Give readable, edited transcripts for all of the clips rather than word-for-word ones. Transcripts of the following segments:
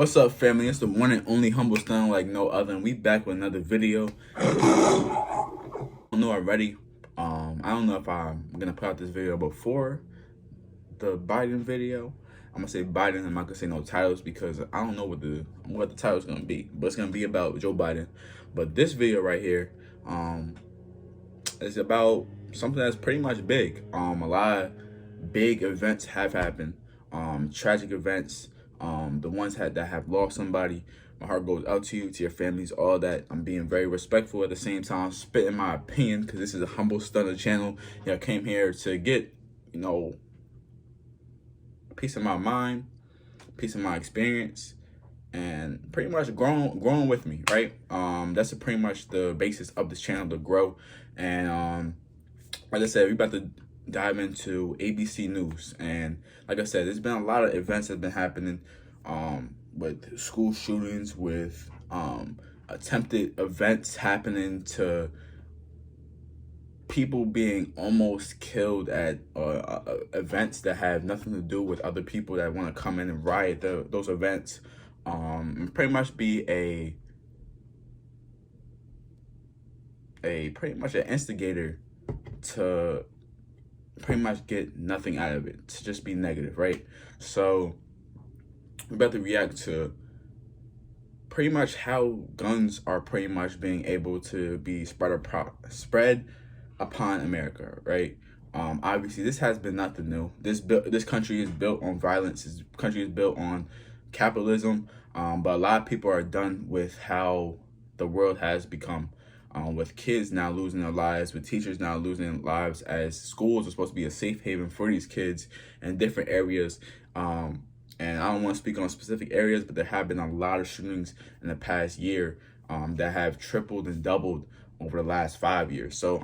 What's up, family? It's the one and only Humble Stunna like no other, and we back with another video. I don't know already. I don't know if I'm gonna put out this video before the Biden video. I'm gonna say Biden. I'm not gonna say no titles because I don't know what the title's gonna be, but it's gonna be about Joe Biden. But this video right here, is about something that's pretty much big. A lot of big events have happened. Tragic events. The ones that have lost somebody. My heart goes out to you, to your families, all that. I'm being very respectful at the same time, spitting my opinion because this is a Humble Stunna channel. I came here to get, peace of my mind, peace of my experience, and pretty much growing with me, right? That's pretty much the basis of this channel, to grow. And like I said, we about to dive into ABC News. And like I said, there's been a lot of events that have been happening, with school shootings, with attempted events happening, to people being almost killed at events that have nothing to do with other people that want to come in and riot those events. Pretty much be a pretty much an instigator to pretty much get nothing out of it, to just be negative, right? So we're about to react to pretty much how guns are pretty much being able to be spread upon America, right? Obviously, this has been nothing new. This country is built on violence. This country is built on capitalism. But a lot of people are done with how the world has become. With kids now losing their lives, with teachers now losing their lives, as schools are supposed to be a safe haven for these kids in different areas. And I don't want to speak on specific areas, but there have been a lot of shootings in the past year that have tripled and doubled over the last 5 years. So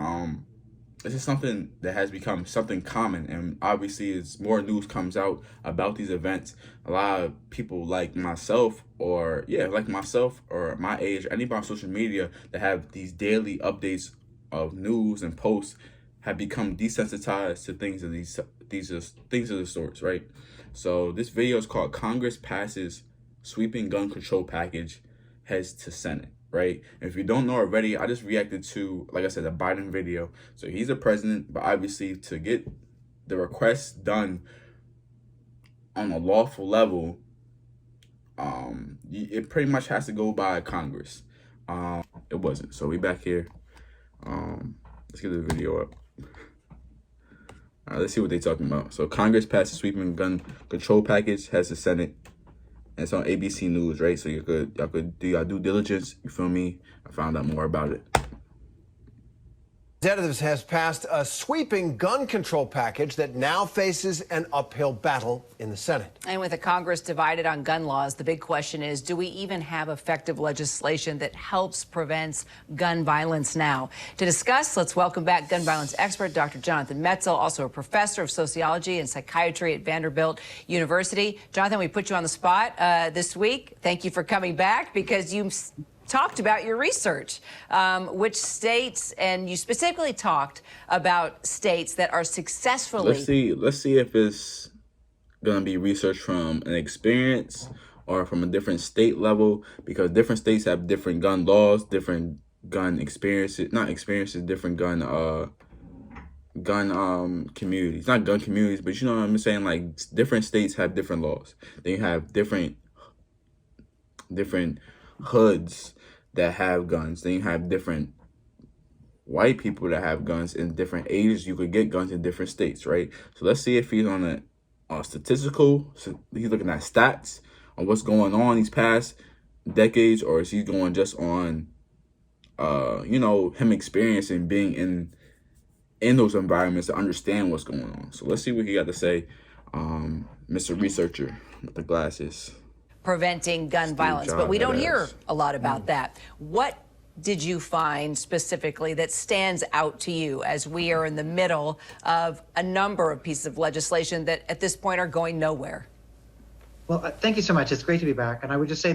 this is something that has become something common, and obviously as more news comes out about these events, a lot of people like myself, or my age, or anybody on social media that have these daily updates of news and posts, have become desensitized to things of these things of the sorts, right? So this video is called "Congress Passes Sweeping Gun Control Package, Heads to Senate." Right? And if you don't know already, I just reacted to, like I said, the Biden video. So he's the president, but obviously to get the request done on a lawful level, it pretty much has to go by Congress. It wasn't. So we back here. Let's get the video up. All right, let's see what they're talking about. So Congress passes sweeping gun control package, has the Senate. And it's on ABC News, right? So y'all could do your due diligence. You feel me? I found out more about it. Representatives has passed a sweeping gun control package that now faces an uphill battle in the Senate. And with the Congress divided on gun laws, the big question is, do we even have effective legislation that helps prevent gun violence now? To discuss, let's welcome back gun violence expert Dr. Jonathan Metzl, also a professor of sociology and psychiatry at Vanderbilt University. Jonathan, we put you on the spot this week. Thank you for coming back, because you talked about your research, which states, and you specifically talked about states that are successfully. Let's see if it's gonna be research from an experience or from a different state level, because different states have different gun laws, different gun experiences, different gun communities, not gun communities, but you know what I'm saying? Like, different states have different laws. They have different hoods that have guns. Then you have different white people that have guns in different ages. You could get guns in different states, right? So let's see if he's on a statistical, so he's looking at stats on what's going on these past decades, or is he going just on him experiencing being in those environments to understand what's going on. So let's see what he got to say, Mr. Researcher with the glasses. Preventing gun violence, but we don't hear a lot about that. What did you find specifically that stands out to you, as we are in the middle of a number of pieces of legislation that at this point are going nowhere? Well, thank you so much. It's great to be back. And I would just say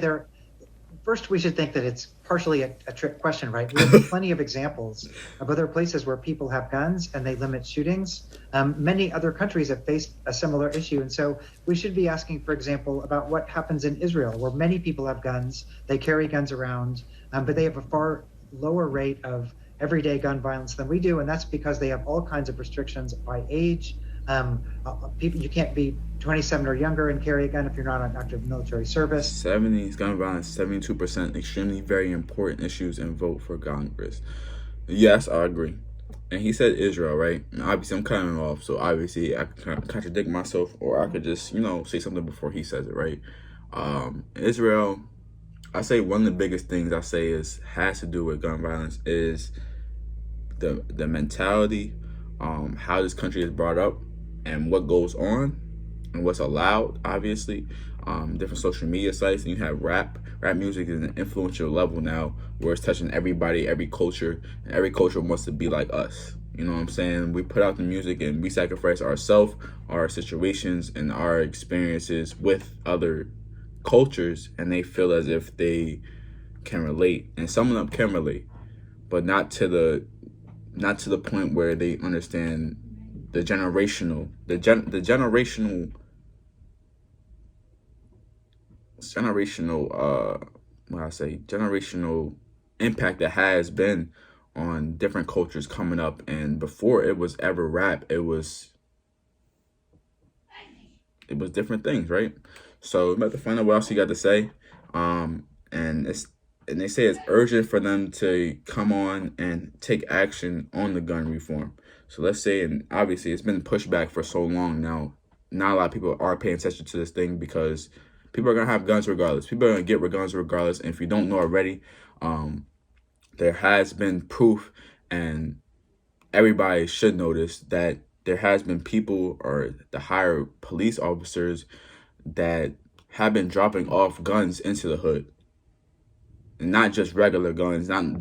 First, we should think that it's partially a trick question, right? We have plenty of examples of other places where people have guns and they limit shootings. Many other countries have faced a similar issue. And so we should be asking, for example, about what happens in Israel, where many people have guns, they carry guns around, but they have a far lower rate of everyday gun violence than we do. And that's because they have all kinds of restrictions by age. You can't be 27 or younger and carry a gun if you're not on active military service. 70s gun violence, 72%, extremely very important issues, and vote for Congress. Yes, I agree. And he said Israel, right? And obviously, I'm cutting him off, so obviously I could contradict myself, or I could just, say something before he says it, right? Israel, I say one of the biggest things I say has to do with gun violence is the mentality, how this country is brought up, and what goes on and what's allowed, obviously. Different social media sites, and you have rap music is an influential level now where it's touching everybody, every culture, and every culture wants to be like us. You know what I'm saying? We put out the music and we sacrifice ourselves, our situations, and our experiences with other cultures, and they feel as if they can relate, and some of them can relate, but not to the point where they understand the generational impact that has been on different cultures coming up. And before it was ever rap, it was different things, right? So I'm about to find out what else you got to say. And they say it's urgent for them to come on and take action on the gun reform. So let's say, and obviously it's been pushed back for so long now, not a lot of people are paying attention to this thing because people are going to have guns regardless. People are going to get guns regardless. And if you don't know already, there has been proof, and everybody should notice that there has been people or the higher police officers that have been dropping off guns into the hood. And not just regular guns, not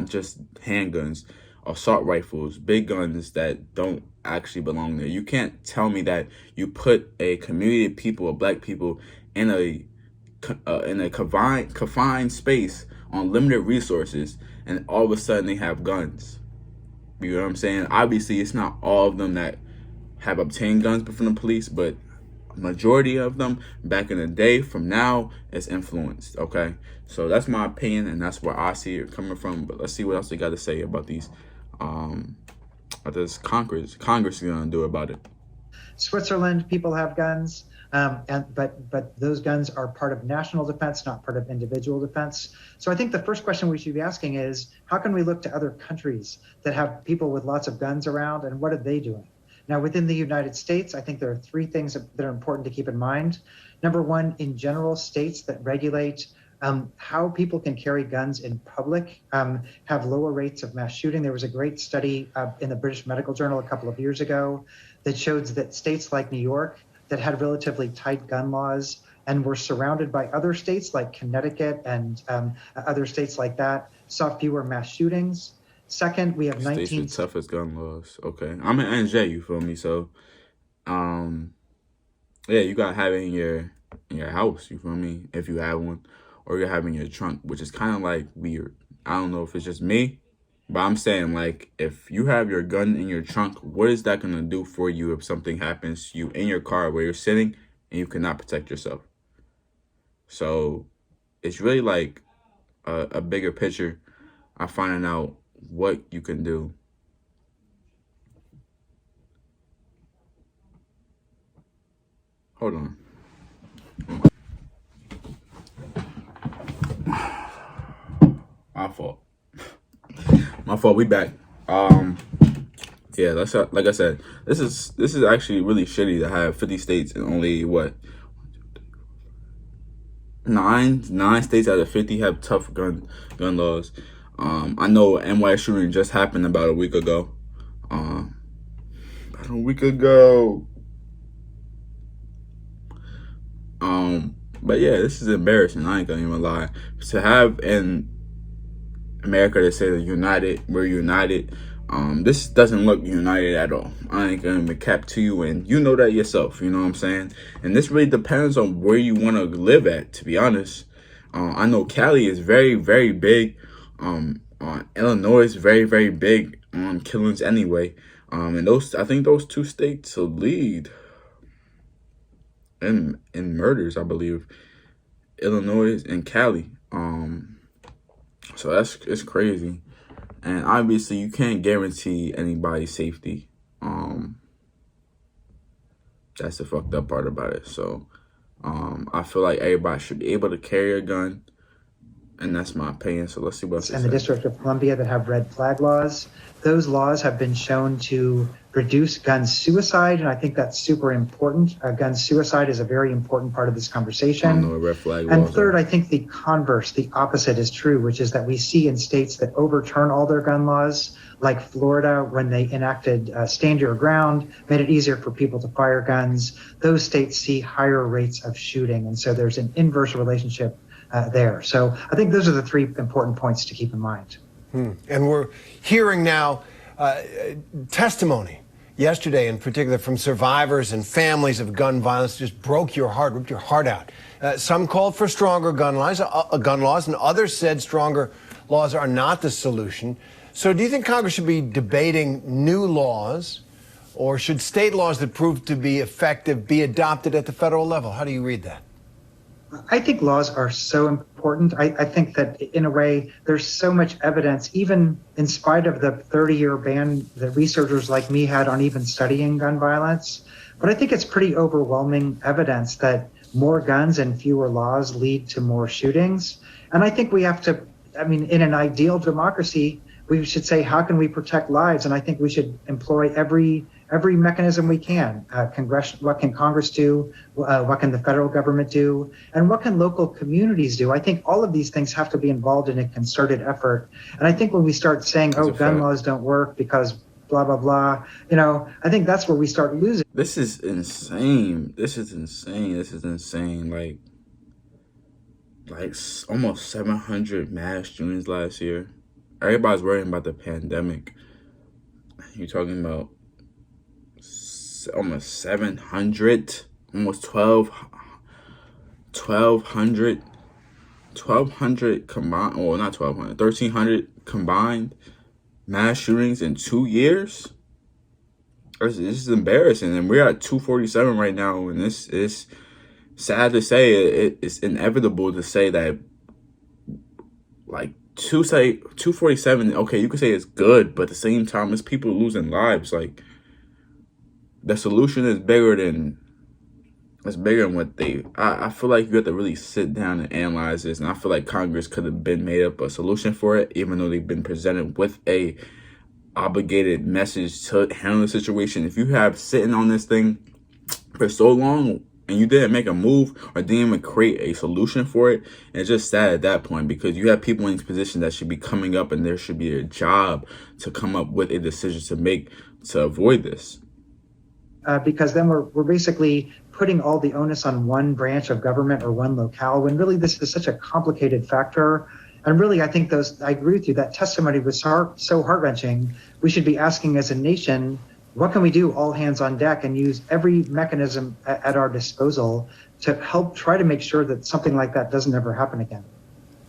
just handguns, assault rifles, big guns that don't actually belong there. You can't tell me that you put a community of people, of black people, in a confined space on limited resources, and all of a sudden they have guns. You know what I'm saying? Obviously, it's not all of them that have obtained guns from the police, but majority of them back in the day from now is influenced. Okay, so that's my opinion, and that's where I see it coming from. But let's see what else they got to say about these what this Congress is gonna do about it. Switzerland, people have guns, but those guns are part of national defense, not part of individual defense. So I think the first question we should be asking is, how can we look to other countries that have people with lots of guns around, and what are they doing? Now, within the United States, I think there are three things that are important to keep in mind. Number one, in general, states that regulate how people can carry guns in public have lower rates of mass shooting. There was a great study in the British Medical Journal a couple of years ago that showed that states like New York that had relatively tight gun laws and were surrounded by other states like Connecticut and other states like that saw fewer mass shootings. Second, we have 19 states with toughest gun laws. Okay, I'm in NJ. You feel me? So, yeah, you gotta have it in your house. You feel me? If you have one, or you're having your trunk, which is kind of like weird. I don't know if it's just me, but I'm saying, like, if you have your gun in your trunk, what is that gonna do for you if something happens to you in your car where you're sitting and you cannot protect yourself? So it's really like a bigger picture. I'm finding out what you can do. Hold on. My fault. We back. Yeah, that's like I said. This is actually really shitty to have 50 states and only what, nine states out of 50 have tough gun laws. I know NY shooting just happened about a week ago. But yeah, this is embarrassing. I ain't gonna even lie. To have in America to say that we're united. This doesn't look united at all. I ain't gonna be cap to you, and you know that yourself. You know what I'm saying? And this really depends on where you want to live at, to be honest. I know Cali is very, very big. Illinois is very, very big on killings anyway. And I think those two states lead in murders, I believe. Illinois and Cali. So it's crazy. And obviously you can't guarantee anybody's safety. That's the fucked up part about it. So I feel like everybody should be able to carry a gun. And that's my opinion. So let's see what else. And the District of Columbia that have red flag laws. Those laws have been shown to reduce gun suicide, and I think that's super important. Gun suicide is a very important part of this conversation. I don't know what red flag and laws third, are. I think the converse, the opposite is true, which is that we see in states that overturn all their gun laws, like Florida, when they enacted Stand Your Ground, made it easier for people to fire guns. Those states see higher rates of shooting, and so there's an inverse relationship there. So I think those are the three important points to keep in mind. And we're hearing now testimony yesterday in particular from survivors and families of gun violence. Just broke your heart, ripped your heart out. Some called for stronger gun laws, and others said stronger laws are not the solution. So do you think Congress should be debating new laws, or should state laws that prove to be effective be adopted at the federal level? How do you read that? I think laws are so important. I think that in a way, there's so much evidence, even in spite of the 30-year ban that researchers like me had on even studying gun violence. But I think it's pretty overwhelming evidence that more guns and fewer laws lead to more shootings. And I think we have to, in an ideal democracy, we should say, how can we protect lives? And I think we should employ every mechanism we can. What can Congress do? What can the federal government do? And what can local communities do? I think all of these things have to be involved in a concerted effort. And I think when we start saying, gun laws don't work because blah, blah, blah, I think that's where we start losing. This is insane. This is insane. Like almost 700 mass shootings last year. Everybody's worrying about the pandemic. You're talking about almost 700, almost 1,200 combined, or not 1,200, 1,300 combined mass shootings in 2 years. This is embarrassing, and we're at 247 right now, and this is sad to say. It's inevitable to say that, like, 247, okay, you could say it's good, but at the same time, it's people losing lives. Like, the solution is bigger than what I feel like you have to really sit down and analyze this, and I feel like Congress could have been made up a solution for it, even though they've been presented with a obligated message to handle the situation. If you have sitting on this thing for so long and you didn't make a move or didn't even create a solution for it, and it's just sad at that point, because you have people in these positions that should be coming up, and there should be a job to come up with a decision to make to avoid this. Because then we're basically putting all the onus on one branch of government or one locale, when really this is such a complicated factor. And really, I think I agree with you, that testimony was so heart-wrenching. We should be asking as a nation, what can we do all hands on deck, and use every mechanism at our disposal to help try to make sure that something like that doesn't ever happen again.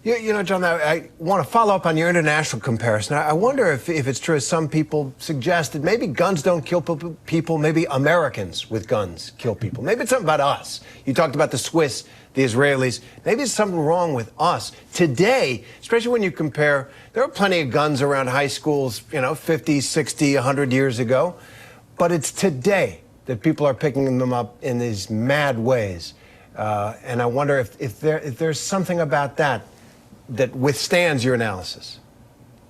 John, I want to follow up on your international comparison. I wonder if it's true, as some people suggest, that maybe guns don't kill people, maybe Americans with guns kill people. Maybe it's something about us. You talked about the Swiss, the Israelis. Maybe there's something wrong with us. Today, especially when you compare, there are plenty of guns around high schools, 50, 60, 100 years ago. But it's today that people are picking them up in these mad ways. And I wonder if there's something about that withstands your analysis.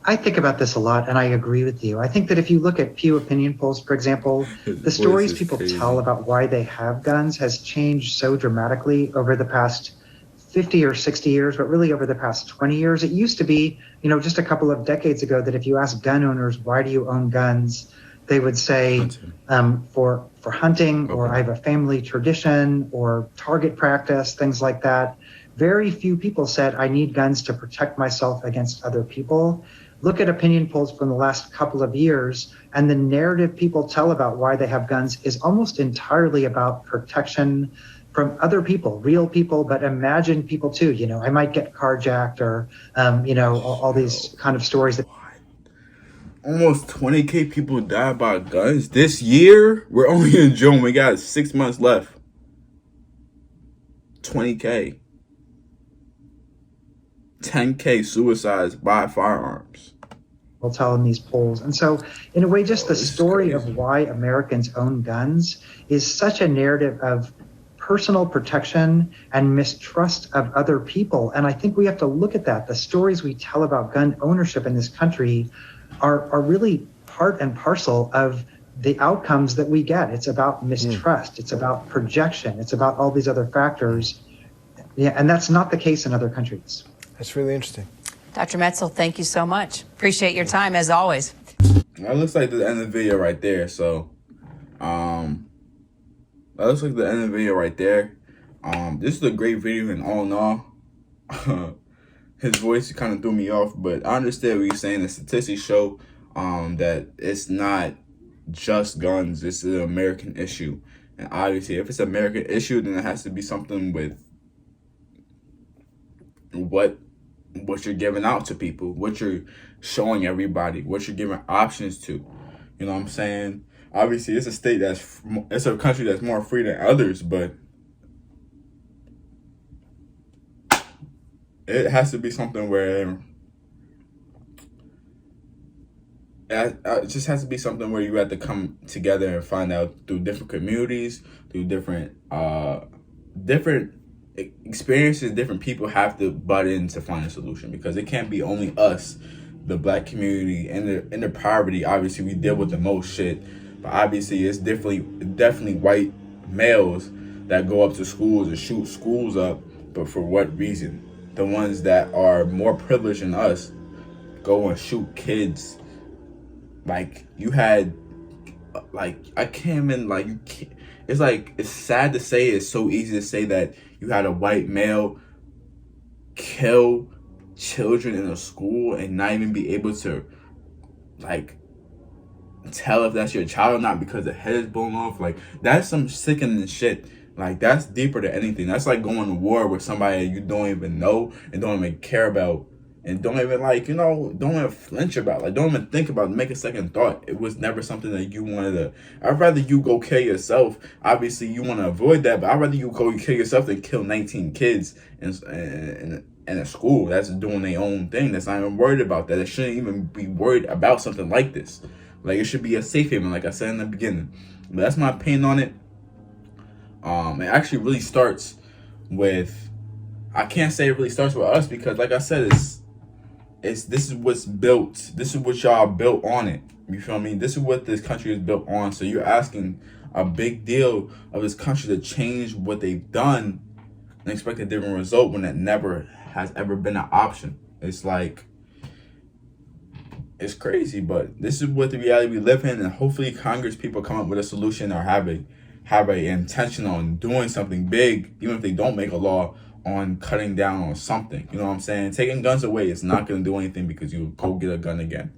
I think about this a lot, and I agree with you. I think that if you look at Pew opinion polls, for example, the stories people tell about why they have guns has changed so dramatically over the past 50 or 60 years, but really over the past 20 years. It used to be, just a couple of decades ago, that if you ask gun owners, why do you own guns? They would say, for hunting, or I have a family tradition, or target practice, things like that. Very few people said, I need guns to protect myself against other people. Look at opinion polls from the last couple of years, and the narrative people tell about why they have guns is almost entirely about protection, from other people, real people, but imagined people too. I might get carjacked or, all these kind of stories that. Almost 20K people died by guns this year. We're only in June. We got 6 months left. 20K. 10K suicides by firearms. Will tell in these polls. And so, in a way, just the story of crazy. why Americans own guns is such a narrative of personal protection and mistrust of other people. And I think we have to look at that. The stories we tell about gun ownership in this country are really part and parcel of the outcomes that we get. It's about mistrust. It's about projection. It's about all these other factors. Yeah, and that's not the case in other countries. That's really interesting. Dr. Metzel, thank you so much. Appreciate your time as always. That looks like the end of the video right there. So, that looks like the end of the video right there. This is a great video in all in all. His voice kind of threw me off, but I understand what you're saying. The statistics show that it's not just guns. It's an American issue. And obviously, if it's an American issue, then it has to be something with what you're giving out to people, what you're showing everybody, what you're giving options to. You know what I'm saying? Obviously, it's a country that's more free than others, but it has to be something where it just has to be something where you have to come together and find out through different communities, through different experiences. Different people have to butt in to find a solution, because it can't be only us, the black community, and the poverty. Obviously, we deal with the most shit, but obviously it's definitely white males that go up to schools and shoot schools up. But for what reason? The ones that are more privileged than us go and shoot kids. Like, you had, like, I can't even, like, you can't, it's like, it's sad to say, it's so easy to say that you had a white male kill children in a school and not even be able to, like, tell if that's your child or not because the head is blown off. Like, that's some sickening shit. Like, that's deeper than anything. That's like going to war with somebody you don't even know and don't even care about, and don't even, like, don't even flinch about, like, don't even think about, make a second thought. It was never something that you wanted to. I'd rather you go kill yourself. Obviously, you want to avoid that, but I'd rather you go kill yourself than kill 19 kids in a school that's doing their own thing, that's not even worried about that. It shouldn't even be worried about something like this. Like, it should be a safe haven, like I said in the beginning. But that's my opinion on it. It actually really starts with, I can't say it really starts with us, because like I said, this is what's built. This is what y'all built on it. You feel me? This is what this country is built on. So you're asking a big deal of this country to change what they've done and expect a different result when that never has ever been an option. It's like, it's crazy, but this is what the reality we live in, and hopefully Congress people come up with a solution or have a intention on doing something big, even if they don't make a law, on cutting down on something. You know what I'm saying? Taking guns away is not going to do anything, because you go get a gun again.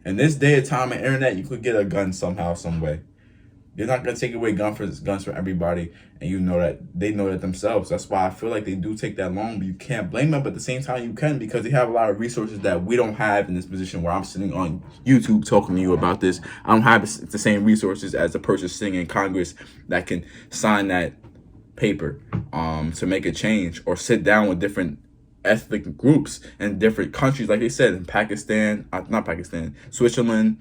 In this day of time and internet, you could get a gun somehow, some way. You're not going to take away guns from everybody, and you know that they know that themselves. That's why I feel like they do take that long, but you can't blame them. But at the same time, you can, because they have a lot of resources that we don't have in this position where I'm sitting on YouTube talking to you about this. I don't have the same resources as the person sitting in Congress that can sign that paper to make a change, or sit down with different ethnic groups in different countries, like they said, in Switzerland,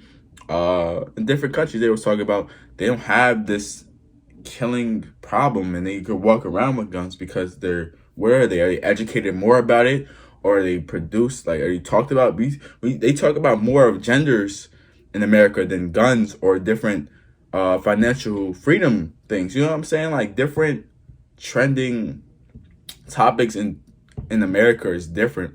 in different countries. They were talking about they don't have this killing problem, and they could walk around with guns because where are they? Are they educated more about it, or are they produced, like, are they talked about? They talk about more of genders in America than guns or different financial freedom things. You know what I'm saying? Like, different trending topics in America is different.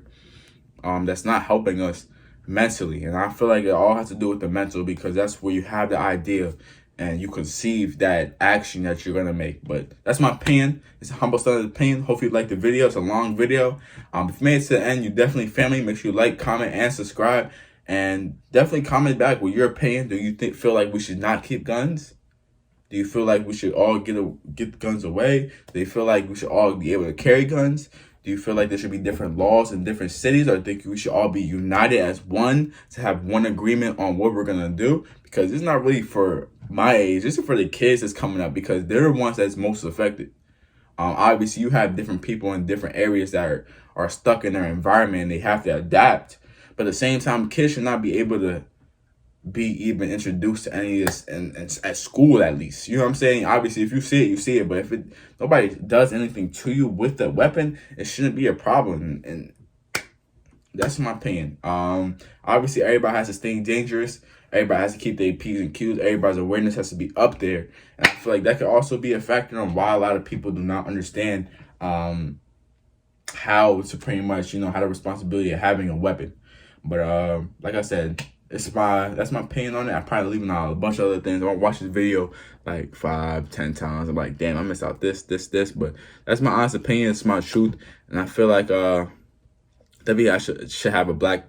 That's not helping us mentally, and I feel like it all has to do with the mental, because that's where you have the idea and you conceive that action that you're gonna make. But that's my opinion. It's a humble Stunna's opinion. Hopefully you like the video. It's a long video. If you made it to the end, you definitely family. Make sure you like, comment, and subscribe, and definitely comment back with your opinion. Do you feel like we should not keep guns? Do you feel like we should all get guns away? Do you feel like we should all be able to carry guns? Do you feel like there should be different laws in different cities, or think we should all be united as one to have one agreement on what we're gonna do? Because it's not really for my age, it's for the kids that's coming up, because they're the ones that's most affected. Obviously, you have different people in different areas that are stuck in their environment and they have to adapt. But at the same time, kids should not be able to be even introduced to any of this at school, at least. You know what I'm saying? Obviously, if you see it, you see it. But if nobody does anything to you with the weapon, it shouldn't be a problem. And that's my opinion. Obviously, everybody has to stay dangerous. Everybody has to keep their P's and Q's. Everybody's awareness has to be up there. And I feel like that could also be a factor on why a lot of people do not understand how to pretty much, how the responsibility of having a weapon. But like I said, that's my opinion on it. I'm probably leaving out a bunch of other things. I won't watch this video like 5-10 times. I'm like, damn, I missed out this. But that's my honest opinion. It's my truth. And I feel like I should have a black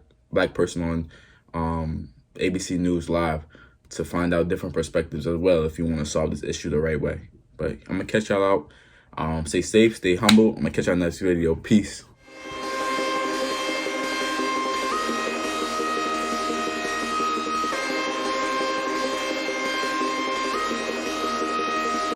person on ABC News Live to find out different perspectives as well, if you want to solve this issue the right way. But I'm going to catch y'all out. Stay safe, stay humble. I'm going to catch y'all next video. Peace.